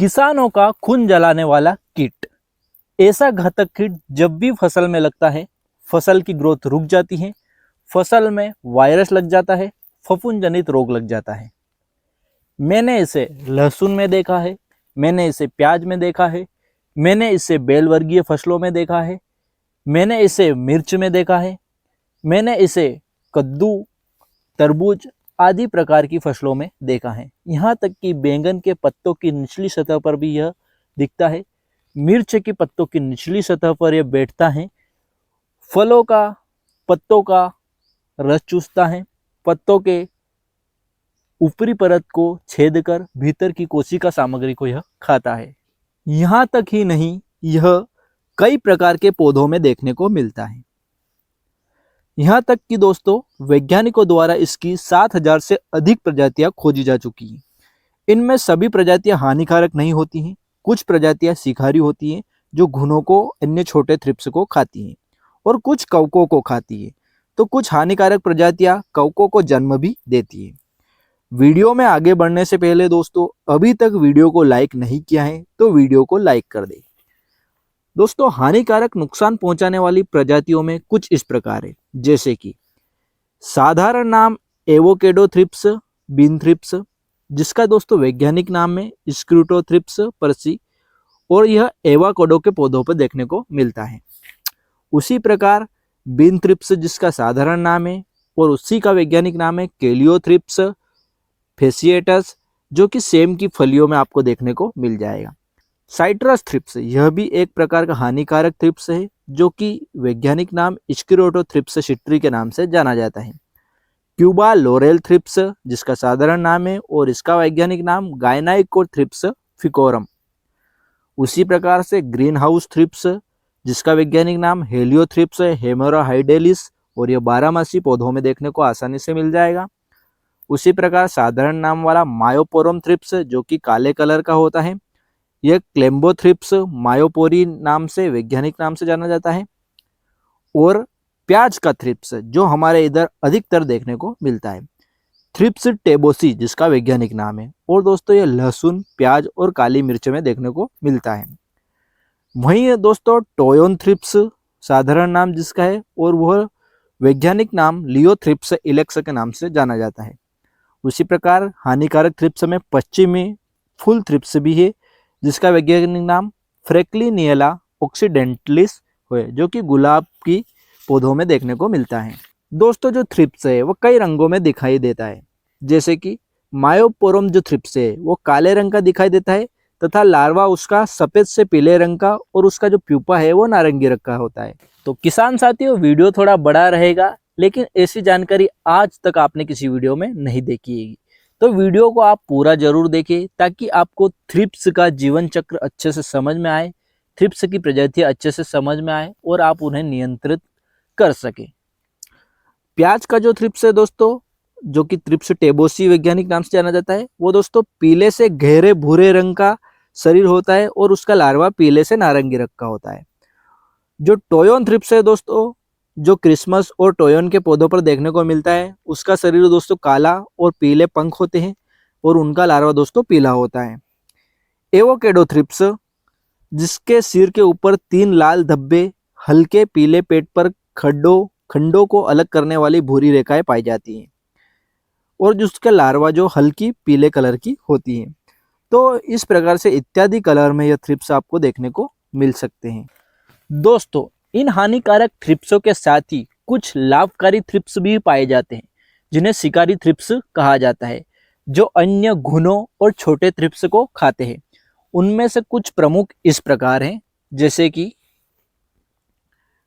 किसानों का खून जलाने वाला कीट। ऐसा घातक कीट जब भी फसल में लगता है, फसल की ग्रोथ रुक जाती है, फसल में वायरस लग जाता है, फफूंद जनित रोग लग जाता है। मैंने इसे लहसुन में देखा है, मैंने इसे प्याज में देखा है, मैंने इसे बेल वर्गीय फसलों में देखा है, मैंने इसे मिर्च में देखा है, मैंने इसे कद्दू, तरबूज आदि प्रकार की फसलों में देखा है। यहाँ तक कि बैंगन के पत्तों की निचली सतह पर भी यह दिखता है, मिर्च की पत्तों की निचली सतह पर यह बैठता है, फलों का पत्तों का रस चूसता है, पत्तों के ऊपरी परत को छेद कर भीतर की कोशिका सामग्री को यह खाता है। यहाँ तक ही नहीं, यह कई प्रकार के पौधों में देखने को मिलता है। यहाँ तक कि दोस्तों वैज्ञानिकों द्वारा इसकी 7,000 से अधिक प्रजातियां खोजी जा चुकी हैं। इनमें सभी प्रजातियां हानिकारक नहीं होती हैं। कुछ प्रजातियां शिकारी होती हैं जो घुनों को, अन्य छोटे थ्रिप्स को खाती हैं और कुछ कवकों को खाती है। तो कुछ हानिकारक प्रजातियां कवकों को जन्म भी देती है। वीडियो में आगे बढ़ने से पहले दोस्तों अभी तक वीडियो को लाइक नहीं किया है तो वीडियो को लाइक कर दे। दोस्तों हानिकारक नुकसान पहुंचाने वाली प्रजातियों में कुछ इस प्रकार है, जैसे कि साधारण नाम एवोकेडो थ्रिप्स, बीन थ्रिप्स, जिसका दोस्तों वैज्ञानिक नाम है स्क्रूटोथ्रिप्स परसी, और यह एवोकाडो के पौधों पर देखने को मिलता है। उसी प्रकार बीन थ्रिप्स जिसका साधारण नाम है और उसी का वैज्ञानिक नाम है केलियोथ्रिप्स फेसिएटस, जो कि सेम की फलियों में आपको देखने को मिल जाएगा। साइट्रस थ्रिप्स यह भी एक प्रकार का हानिकारक थ्रिप्स है जो कि वैज्ञानिक नाम स्क्लेरोथ्रिप्स सिट्री के नाम से जाना जाता है। क्यूबा लोरेल थ्रिप्स जिसका साधारण नाम है और इसका वैज्ञानिक नाम गायनाइकोथ्रिप्स फिकोरम। उसी प्रकार से ग्रीन हाउस थ्रिप्स जिसका वैज्ञानिक नाम हेलियोथ्रिप्स हेमेरोहाइडेलिस, और यह 12मासी पौधों में देखने को आसानी से मिल जाएगा। उसी प्रकार साधारण नाम वाला मायोपोरम थ्रिप्स जो कि काले कलर का होता है, यह क्लेम्बोथ्रिप्स मायोपोरी नाम से वैज्ञानिक नाम से जाना जाता है। और प्याज का थ्रिप्स जो हमारे इधर अधिकतर देखने को मिलता है, थ्रिप्स टेबोसी जिसका वैज्ञानिक नाम है। और दोस्तों यह लहसुन, प्याज और काली मिर्च में देखने को मिलता है। वहीं दोस्तों टोयोन थ्रिप्स साधारण नाम जिसका है और वह वैज्ञानिक नाम लियोथ्रिप्स इलेक्स के नाम से जाना जाता है। उसी प्रकार हानिकारक थ्रिप्स में पश्चिमी फुल थ्रिप्स भी है जिसका वैज्ञानिक नाम फ्रेक्लिनिएला ऑक्सीडेंटलिस है, जो कि गुलाब की पौधों में देखने को मिलता है। दोस्तों जो थ्रिप्स है वो कई रंगों में दिखाई देता है, जैसे कि मायोपोरम जो थ्रिप्स है वो काले रंग का दिखाई देता है तथा लार्वा उसका सफेद से पीले रंग का और उसका जो प्यूपा है वो नारंगी रंग का होता है। तो किसान साथियों वीडियो थोड़ा बड़ा रहेगा, लेकिन ऐसी जानकारी आज तक आपने किसी वीडियो में नहीं देखी है। तो वीडियो को आप पूरा जरूर देखें ताकि आपको थ्रिप्स का जीवन चक्र अच्छे से समझ में आए, थ्रिप्स की प्रजातियां अच्छे से समझ में आए और आप उन्हें नियंत्रित कर सके। प्याज का जो थ्रिप्स है दोस्तों, जो कि थ्रिप्स टेबोसी वैज्ञानिक नाम से जाना जाता है, वो दोस्तों पीले से गहरे भूरे रंग का शरीर होता है और उसका लार्वा पीले से नारंगी रंग का होता है। जो टोयोन थ्रिप्स है दोस्तों, जो क्रिसमस और टोयोन के पौधों पर देखने को मिलता है, उसका शरीर दोस्तों काला और पीले पंख होते हैं और उनका लार्वा दोस्तों पीला होता है। एवोकेडो थ्रिप्स जिसके सिर के ऊपर 3 लाल धब्बे, हल्के पीले पेट पर खंडों को अलग करने वाली भूरी रेखाएं पाई जाती हैं और जिसका लार्वा जो हल्की पीले कलर की होती है। तो इस प्रकार से इत्यादि कलर में यह थ्रिप्स आपको देखने को मिल सकते हैं। दोस्तों इन हानिकारक थ्रिप्सों के साथ ही कुछ लाभकारी थ्रिप्स भी पाए जाते हैं जिन्हें शिकारी थ्रिप्स कहा जाता है, जो अन्य घुनों और छोटे थ्रिप्स को खाते हैं। उनमें से कुछ प्रमुख इस प्रकार हैं, जैसे कि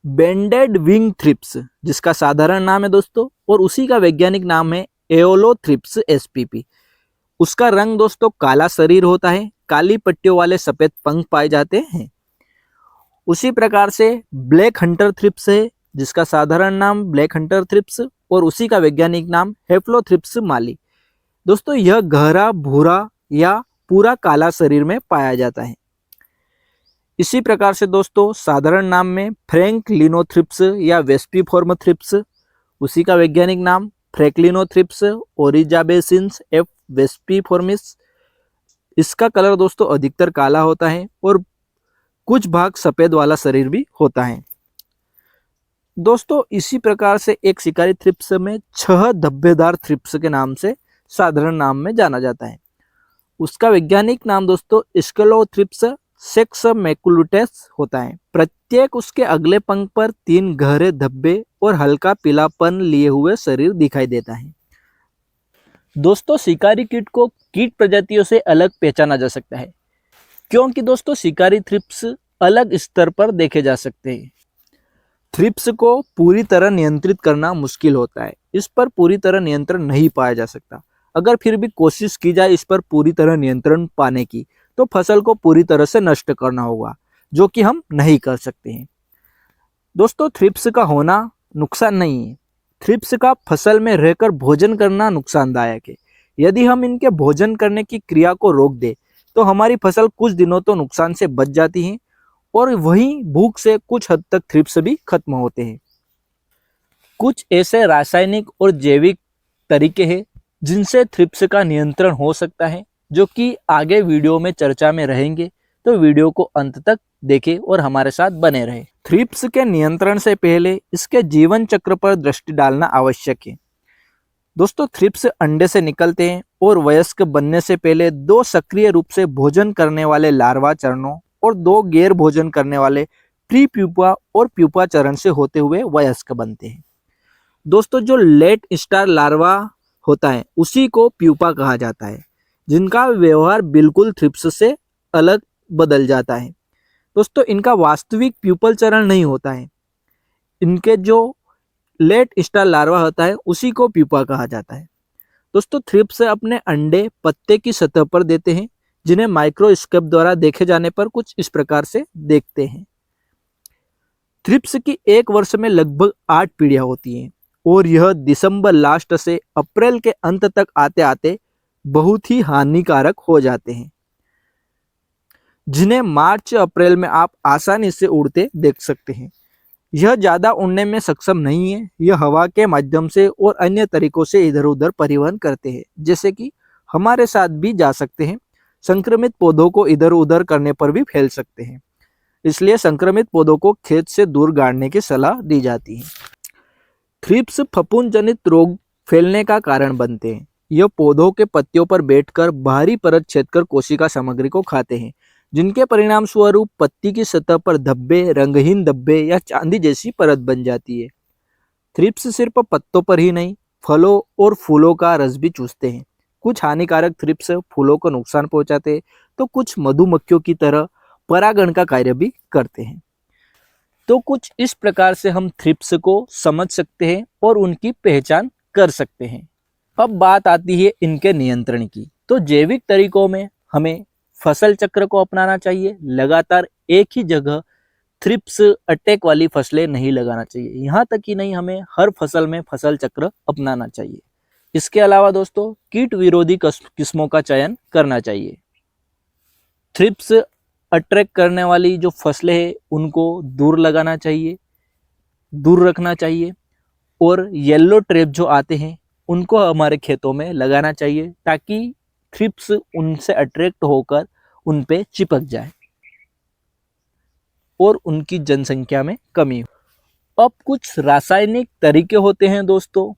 बेंडेड विंग थ्रिप्स जिसका साधारण नाम है दोस्तों और उसी का वैज्ञानिक नाम है एओलोथ्रिप्स एसपीपी। उसका रंग दोस्तों काला शरीर होता है, काली पट्टियों वाले सफेद पंख पाए जाते हैं। उसी प्रकार से ब्लैक हंटर थ्रिप्स है जिसका साधारण नाम ब्लैक हंटर थ्रिप्स और उसी का वैज्ञानिक नाम हेप्लोथ्रिप्स माली। दोस्तों यह गहरा भूरा या पूरा काला शरीर में पाया जाता है। इसी प्रकार से दोस्तों साधारण नाम में फ्रैंकलिनोथ्रिप्स या वेस्पिफॉर्म थ्रिप्स, उसी का वैज्ञानिक नाम फ्रैंकलिनोथ्रिप्स ओरिजाबेसिन्स एफ वेस्पिफॉर्मिस। इसका कलर दोस्तों अधिकतर काला होता है और कुछ भाग सफेद वाला शरीर भी होता है। दोस्तों इसी प्रकार से एक शिकारी थ्रिप्स में 6 धब्बेदार थ्रिप्स के नाम से साधारण नाम में जाना जाता है। उसका वैज्ञानिक नाम दोस्तों स्केलोथ्रिप्स सेक्स मैकुलुटेस होता है। प्रत्येक उसके अगले पंख पर 3 गहरे धब्बे और हल्का पीलापन लिए हुए शरीर दिखाई देता है। दोस्तों शिकारी कीट को कीट प्रजातियों से अलग पहचाना जा सकता है, क्योंकि दोस्तों शिकारी थ्रिप्स अलग स्तर पर देखे जा सकते हैं। थ्रिप्स को पूरी तरह नियंत्रित करना मुश्किल होता है। इस पर पूरी तरह नियंत्रण नहीं पाया जा सकता। अगर फिर भी कोशिश की जाए इस पर पूरी तरह नियंत्रण पाने की, तो फसल को पूरी तरह से नष्ट करना होगा, जो कि हम नहीं कर सकते हैं। दोस्तों थ्रिप्स का होना नुकसान नहीं है। थ्रिप्स का फसल में रहकर भोजन करना नुकसानदायक है। यदि हम इनके भोजन करने की क्रिया को रोक दें तो हमारी फसल कुछ दिनों तो नुकसान से बच जाती है और वहीं भूख से कुछ हद तक थ्रिप्स भी खत्म होते हैं। कुछ ऐसे रासायनिक और जैविक तरीके हैं जिनसे थ्रिप्स का नियंत्रण हो सकता है, जो कि आगे वीडियो में चर्चा में रहेंगे, तो वीडियो को अंत तक देखें और हमारे साथ बने रहें। थ्रिप्स के नियंत्रण से पहले इसके जीवन चक्र पर दृष्टि डालना आवश्यक है। दोस्तों थ्रिप्स अंडे से निकलते हैं और वयस्क बनने से पहले 2 सक्रिय रूप से भोजन करने वाले लार्वा चरणों और 2 गैर भोजन करने वाले प्री प्यूपा और प्यूपा चरण से होते हुए वयस्क बनते हैं। दोस्तों जो लेट स्टार लार्वा होता है उसी को प्यूपा कहा जाता है, जिनका व्यवहार बिल्कुल थ्रिप्स से अलग बदल जाता है। दोस्तों इनका वास्तविक प्यूपल चरण नहीं होता है। इनके जो लेट स्टार लार्वा होता है उसी को प्यूपा कहा जाता है। दोस्तों थ्रिप्स अपने अंडे पत्ते की सतह पर देते हैं, जिन्हें माइक्रोस्कोप द्वारा देखे जाने पर कुछ इस प्रकार से देखते हैं। थ्रिप्स की एक वर्ष में लगभग 8 पीढ़ियां होती हैं और यह दिसंबर लास्ट से अप्रैल के अंत तक आते आते बहुत ही हानिकारक हो जाते हैं, जिन्हें मार्च अप्रैल में आप आसानी से उड़ते देख सकते हैं। यह ज़्यादा उड़ने में सक्षम नहीं है। यह हवा के माध्यम से और अन्य तरीकों से इधर उधर परिवहन करते हैं, जैसे कि हमारे साथ भी जा सकते हैं। संक्रमित पौधों को इधर उधर करने पर भी फैल सकते हैं, इसलिए संक्रमित पौधों को खेत से दूर गाड़ने की सलाह दी जाती है। थ्रिप्स फफूंद जनित रोग फैलने का कारण बनते हैं। यह पौधों के पत्तियों पर बैठकर बाहरी परत छेदकर कोशिका सामग्री को खाते हैं, जिनके परिणाम स्वरूप पत्ती की सतह पर धब्बे, रंगहीन धब्बे या चांदी जैसी परत बन जाती है। थ्रिप्स सिर्फ पत्तों पर ही नहीं, फलों और फूलों का रस भी चूसते हैं। कुछ हानिकारक थ्रिप्स फूलों को नुकसान पहुंचाते हैं, तो कुछ मधुमक्खियों की तरह परागण का कार्य भी करते हैं। तो कुछ इस प्रकार से हम थ्रिप्स को समझ सकते हैं और उनकी पहचान कर सकते हैं। अब बात आती है इनके नियंत्रण की। तो जैविक तरीकों में हमें फसल चक्र को अपनाना चाहिए। लगातार एक ही जगह थ्रिप्स अटैक वाली फसलें नहीं लगाना चाहिए। यहाँ तक ही नहीं, हमें हर फसल में फसल चक्र अपनाना चाहिए। इसके अलावा दोस्तों कीट विरोधी किस्मों का चयन करना चाहिए। थ्रिप्स अट्रैक्ट करने वाली जो फसलें हैं उनको दूर लगाना चाहिए, दूर रखना चाहिए, और येलो ट्रैप जो आते हैं उनको हमारे खेतों में लगाना चाहिए, ताकि थ्रिप्स उनसे अट्रैक्ट होकर उन पे चिपक जाए और उनकी जनसंख्या में कमी हो। अब कुछ रासायनिक तरीके होते हैं दोस्तों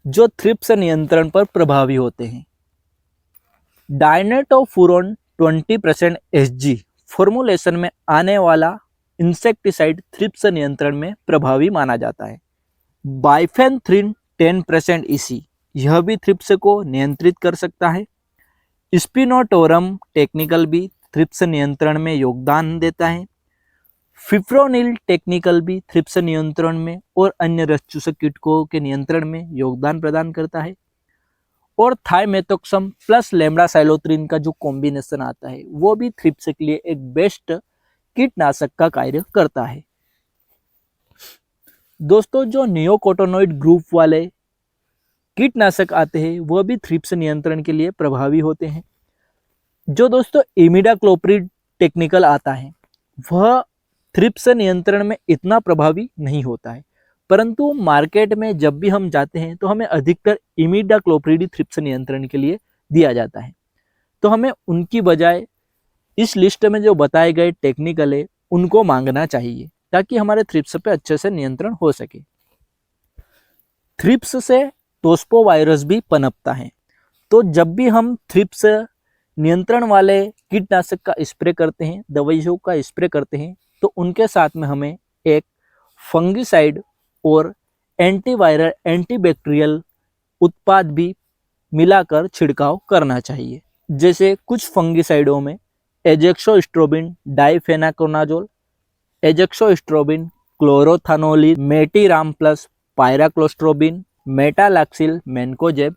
जो थ्रिप्स नियंत्रण पर प्रभावी होते हैं। डायनेटोफुरोन 20% Hg फॉर्मुलेशन में आने वाला इंसेक्टिसाइड थ्रिप्स नियंत्रण में प्रभावी माना जाता है। बाइफेनथ्रिन 10% EC यह भी थ्रिप्स को नियंत्रित कर सकता है। स्पिनोटोरम टेक्निकल भी थ्रिप्स नियंत्रण में योगदान देता है। फिप्रोनिल टेक्निकल भी थ्रिप्स नियंत्रण में और अन्य रस चूसक कीटकों के नियंत्रण में योगदान प्रदान करता है। और थाइमेथोक्सम प्लस लेम्डासाइलोत्रिन का जो कॉम्बिनेशन आता है वो भी थ्रिप्स के लिए एक बेस्ट कीटनाशक का कार्य करता है। दोस्तों जो नियोकोटोनॉइड ग्रुप वाले कीटनाशक आते हैं वह भी थ्रिप्स नियंत्रण के लिए प्रभावी होते हैं। जो दोस्तों इमिडाक्लोप्रिड टेक्निकल आता है वह थ्रिप्स नियंत्रण में इतना प्रभावी नहीं होता है, परंतु मार्केट में जब भी हम जाते हैं तो हमें अधिकतर इमिडाक्लोप्रिड थ्रिप्स नियंत्रण के लिए दिया जाता है। तो हमें उनकी बजाय इस लिस्ट में जो बताए गए टेक्निकल है उनको मांगना चाहिए, ताकि हमारे थ्रिप्स पे अच्छे से नियंत्रण हो सके। थ्रिप्स से टोस्पो वायरस भी पनपता है। तो जब भी हम थ्रिप्स नियंत्रण वाले कीटनाशक का स्प्रे करते हैं, दवाइयों का स्प्रे करते हैं, तो उनके साथ में हमें एक फंगिसाइड और एंटीवायरल एंटीबैक्टीरियल उत्पाद भी मिलाकर छिड़काव करना चाहिए। जैसे कुछ फंगिसाइडों में एजेक्सोस्ट्रोबिन डाइफेनाकोनाजोल, एजेक्सोस्ट्रोबिन क्लोरोथानोलिन, मेटिराम प्लस पायराक्लोस्ट्रोबिन, मेटालैक्सिल मैनकोजेब,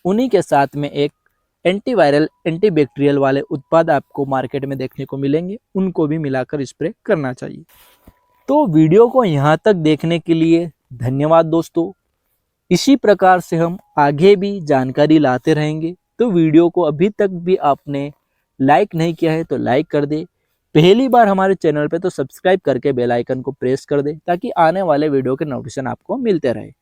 उन्हीं के साथ में एक एंटीवायरल एंटीबैक्टीरियल वाले उत्पाद आपको मार्केट में देखने को मिलेंगे, उनको भी मिलाकर स्प्रे करना चाहिए। तो वीडियो को यहाँ तक देखने के लिए धन्यवाद दोस्तों। इसी प्रकार से हम आगे भी जानकारी लाते रहेंगे। तो वीडियो को अभी तक भी आपने लाइक नहीं किया है तो लाइक कर दे, पहली बार हमारे चैनल पे तो सब्सक्राइब करके बेल आइकन को प्रेस कर दे, ताकि आने वाले वीडियो के नोटिफिकेशन आपको मिलते रहे।